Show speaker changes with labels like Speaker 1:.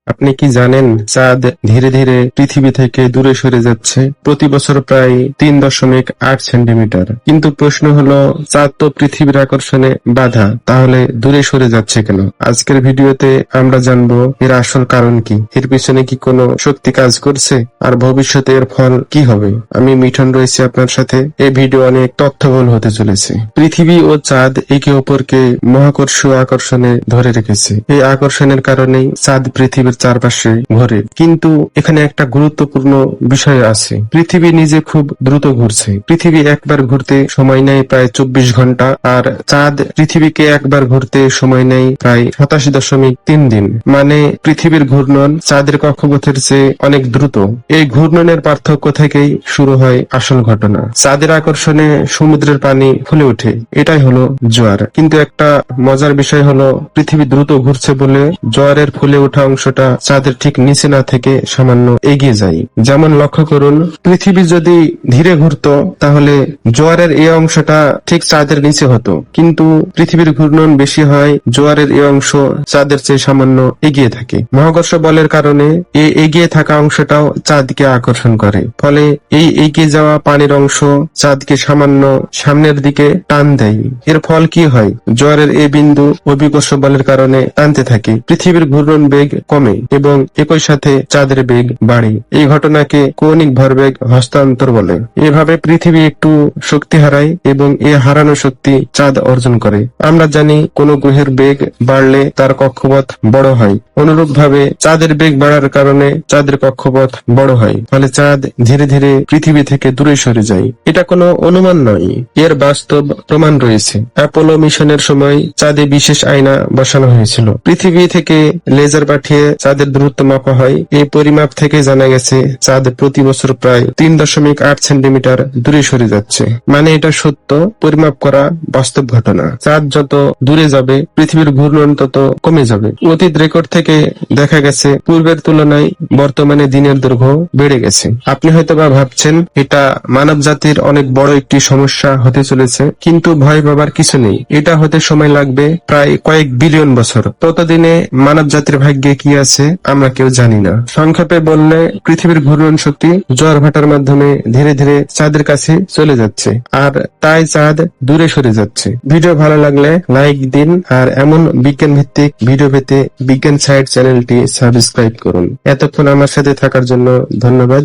Speaker 1: আপনি কি জানেন চাঁদ ধীরে ধীরে পৃথিবী থেকে দূরে সরে যাচ্ছে প্রতি বছর প্রায় 3.8 সেন্টিমিটার। কিন্তু প্রশ্ন হলো, চাঁদ তো পৃথিবীর আকর্ষণে বাধা, তাহলে দূরে সরে যাচ্ছে কেন? আজকের ভিডিওতে আমরা জানবো এর আসল কারণ কি, এর পিছনে কি কোনো শক্তি কাজ করছে, আর ভবিষ্যতে এর ফল কি হবে। আমি মিঠন রয়েছি আপনার সাথে। এই ভিডিও অনেক তথ্যবহুল হতে চলেছে। পৃথিবী ও চাঁদ একে অপরকে মহাকর্ষীয় আকর্ষণে ধরে রেখেছে। এই আকর্ষণের কারণেই চাঁদ পৃথিবীর চারপাশে ঘোরে। কিন্তু এখানে একটা গুরুত্বপূর্ণ বিষয় আছে। পৃথিবী নিজে খুব দ্রুত ঘুরছে। পৃথিবী একবার ঘুরতে সময় নেয় প্রায় 24 ঘন্টা, আর চাঁদ পৃথিবীকে একবার ঘুরতে সময় নেয় প্রায় 87.3 দিন। মানে পৃথিবীর ঘূর্ণন চাঁদের কক্ষপথের চেয়ে অনেক দ্রুত। এই ঘূর্ণনের পার্থক্য থেকেই শুরু হয় আসল ঘটনা। চাঁদের আকর্ষণে সমুদ্রের পানি ফুলে ওঠে, এটাই হলো জোয়ার। কিন্তু একটা মজার বিষয় হলো, পৃথিবী দ্রুত ঘুরছে বলে জোয়ারের ফুলে ওঠা অংশটা চাঁদের ঠিক নিচে না থেকে সামান্য এগিয়ে যায়। যেমন লক্ষ্য করুন, পৃথিবী যদি ধীরে ঘুরতো তাহলে জোয়ারের এই অংশটা ঠিক চাঁদের নিচে হতো, কিন্তু পৃথিবীর ঘূর্ণন বেশি হয়, জোয়ারের এই অংশ চাঁদের চেয়ে সামান্য এগিয়ে থাকে। মহাকর্ষ বলের কারণে এই এগিয়ে থাকা অংশটাও চাঁদকে আকর্ষণ করে, ফলে এই এগিয়ে যাওয়া পানির অংশ চাঁদকে সামান্য সামনের দিকে টান দেয়। এর ফল কি হয়? জোয়ারের এই বিন্দু অভিকর্ষ বলের কারণে টানতে থাকে, পৃথিবীর ঘূর্ণন বেগ কমে এবং একই সাথে চাঁদের বেগ বাড়ে। এই ঘটনাকে কৌণিক ভরবেগ হস্তান্তর বলে। এভাবে পৃথিবী একটু শক্তি হারায় এবং এই হারানো শক্তি চাঁদ অর্জন করে। আমরা জানি কোন গ্রহের বেগ বাড়লে তার কক্ষপথ বড় হয়, অনুরূপভাবে চাঁদের বেগ বাড়ার কারণে চাঁদের কক্ষপথ বড় হয়, ফলে চাঁদ ধীরে ধীরে পৃথিবী থেকে দূরে সরে যায়। এটা কোনো অনুমান নয়, এর বাস্তব প্রমাণ রয়েছে। অ্যাপোলো মিশনের সময় চাঁদে বিশেষ আয়না বসানো হয়েছিল। পৃথিবী থেকে লেজার পাঠিয়ে চাঁদের দূরত্ব মাপা হয়। এই পরিমাপ থেকে জানা গেছে চাঁদ প্রতি বছর প্রায় 3.8 সেন্টিমিটার দূরে সরে যাচ্ছে। মানে এটা সত্য, পরিমাপ করা বাস্তব ঘটনা। চাঁদ যত দূরে যাবে পৃথিবীর ঘূর্ণন তত কমে যাবে। অতীত রেকর্ড থেকে দেখা গেছে পূর্বের তুলনায় বর্তমানে দিনের দৈর্ঘ্য বেড়ে গেছে। আপনি হয়তোবা ভাবছেন এটা মানব জাতির অনেক বড় একটি সমস্যা হতে চলেছে, কিন্তু ভয় পাবার কিছু নেই। এটা হতে সময় লাগবে প্রায় কয়েক বিলিয়ন বছর। ততদিনে মানব জাতির ভাগ্যে কি আছে আমরা কেউ জানি না। সংক্ষেপে বললে, পৃথিবীর ঘূর্ণন শক্তি জোয়ার ভাটার মাধ্যমে ধীরে ধীরে চাঁদের কাছে চলে যাচ্ছে, আর তাই চাঁদ দূরে সরে যাচ্ছে। ভিডিও ভালো লাগলে লাইক দিন, আর এমন বিজ্ঞান ভিত্তিক ভিডিও পেতে বিজ্ঞান সাইট চ্যানেলটি সাবস্ক্রাইব করুন। এতক্ষণ আমার সাথে থাকার জন্য ধন্যবাদ।